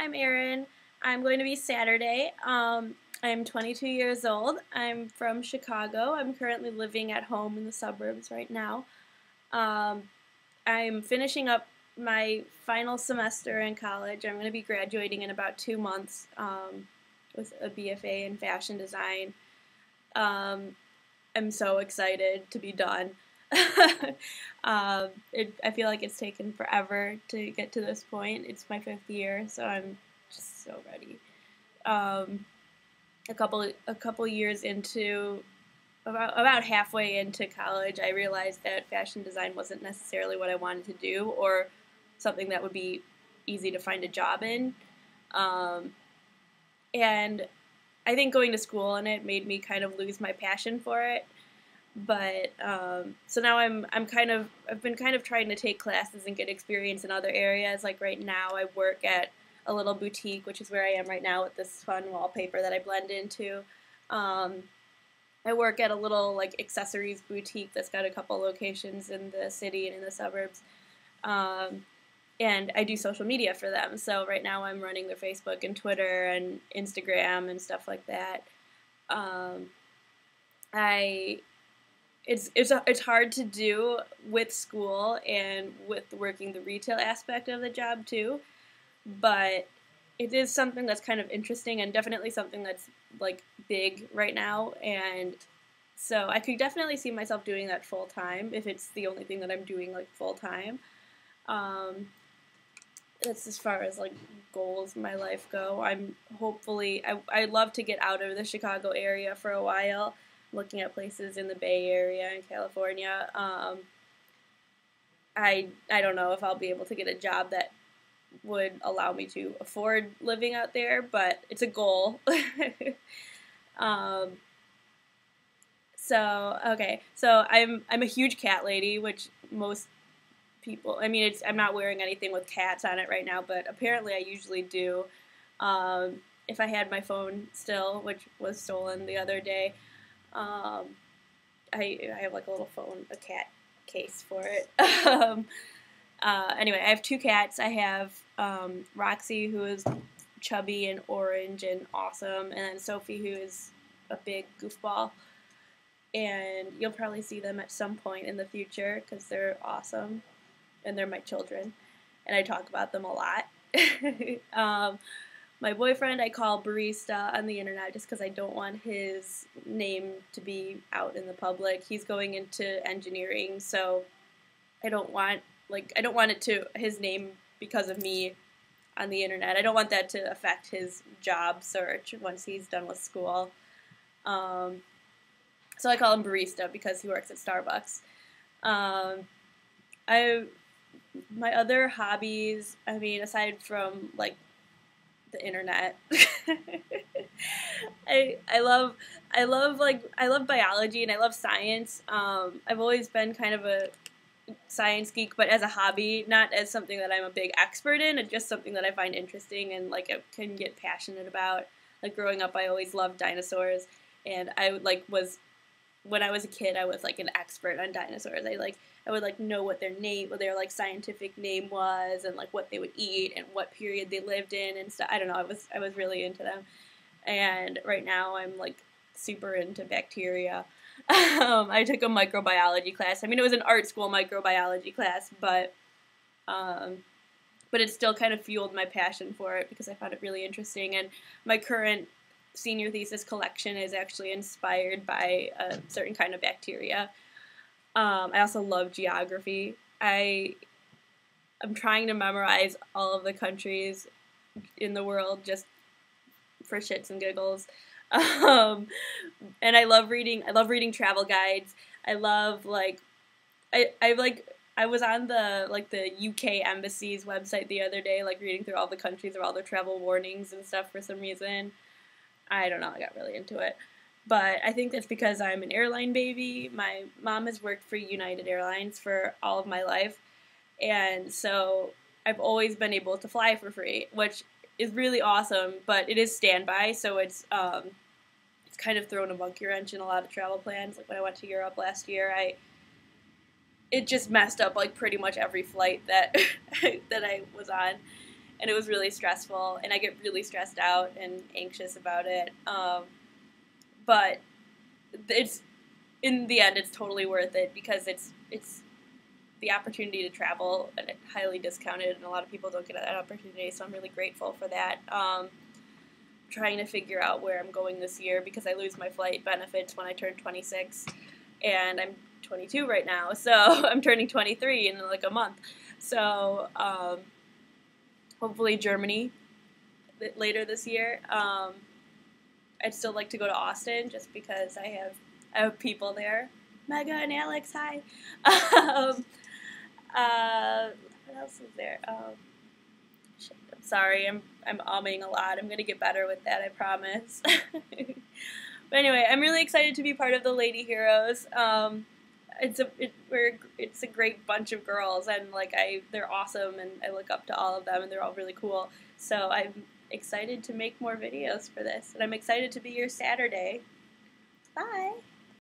I'm Erin. I'm going to be Saturday. I'm 22 years old. I'm from Chicago. I'm currently living at home in the suburbs right now. Um, I'm finishing up my final semester in college. I'm going to be graduating in about 2 months with a BFA in fashion design. I'm so excited to be done. I feel like it's taken forever to get to this point. It's my 5th year, so I'm just so ready. A couple years into, about halfway into college, I realized that fashion design wasn't necessarily what I wanted to do, or something that would be easy to find a job in. And I think going to school in it made me kind of lose my passion for it. But so now I've been kind of trying to take classes and get experience in other areas. Like right now, I work at a little boutique, which is where I am right now with this fun wallpaper that I blend into. I work at a little like accessories boutique that's got a couple locations in the city and in the suburbs. And I do social media for them. So right now I'm running their Facebook and Twitter and Instagram and stuff like that. It's hard to do with school and with working the retail aspect of the job too, but it is something that's kind of interesting and definitely something that's like big right now, and so I could definitely see myself doing that full time if it's the only thing that I'm doing like full time. That's as far as like goals in my life go. I love to get out of the Chicago area for a while, looking at places in the Bay Area and California. I don't know if I'll be able to get a job that would allow me to afford living out there, but it's a goal. So I'm a huge cat lady, which most people, I mean, I'm not wearing anything with cats on it right now, but apparently I usually do. If I had my phone still, which was stolen the other day, I have like a little phone, a cat case for it. Anyway, I have 2 cats. I have Roxy, who is chubby and orange and awesome, and then Sophie, who is a big goofball. And you'll probably see them at some point in the future because they're awesome, and they're my children, and I talk about them a lot. My boyfriend I call Barista on the internet just because I don't want his name to be out in the public. He's going into engineering, so I don't want his name because of me on the internet. I don't want that to affect his job search once he's done with school. So I call him Barista because he works at Starbucks. My other hobbies, I mean, aside from like the internet, I love biology and I love science. I've always been kind of a science geek, but as a hobby, not as something that I'm a big expert in. It's just something that I find interesting and like I can get passionate about. Like growing up, I always loved dinosaurs, and when I was a kid, I was like an expert on dinosaurs. I would like know what their like scientific name was, and like what they would eat and what period they lived in and stuff. I don't know. I was really into them, and right now I'm like super into bacteria. I took a microbiology class. I mean, it was an art school microbiology class, but it still kind of fueled my passion for it because I found it really interesting. And my current senior thesis collection is actually inspired by a certain kind of bacteria. I also love geography. I'm trying to memorize all of the countries in the world just for shits and giggles. And I love reading travel guides. I love I was on the UK embassy's website the other day, like reading through all the countries or all the travel warnings and stuff for some reason. I don't know, I got really into it. But I think that's because I'm an airline baby. My mom has worked for United Airlines for all of my life, and so I've always been able to fly for free, which is really awesome, but it is standby, so it's kind of thrown a monkey wrench in a lot of travel plans. Like when I went to Europe last year, it just messed up like pretty much every flight that that I was on. and it was really stressful, and I get really stressed out and anxious about it. But it's, in the end, it's totally worth it because it's the opportunity to travel, and it's highly discounted, and a lot of people don't get that opportunity, so I'm really grateful for that. Trying to figure out where I'm going this year because I lose my flight benefits when I turn 26, and I'm 22 right now, so I'm turning 23 in like a month. So hopefully Germany later this year. I'd still like to go to Austin just because I have people there. Mega and Alex, hi. What else is there? Shit, I'm sorry, I'm umming a lot. I'm gonna get better with that, I promise. But anyway, I'm really excited to be part of the Lady Heroes. It's a great bunch of girls, and like they're awesome, and I look up to all of them, and they're all really cool. So I'm excited to make more videos for this, and I'm excited to be your Saturday. Bye.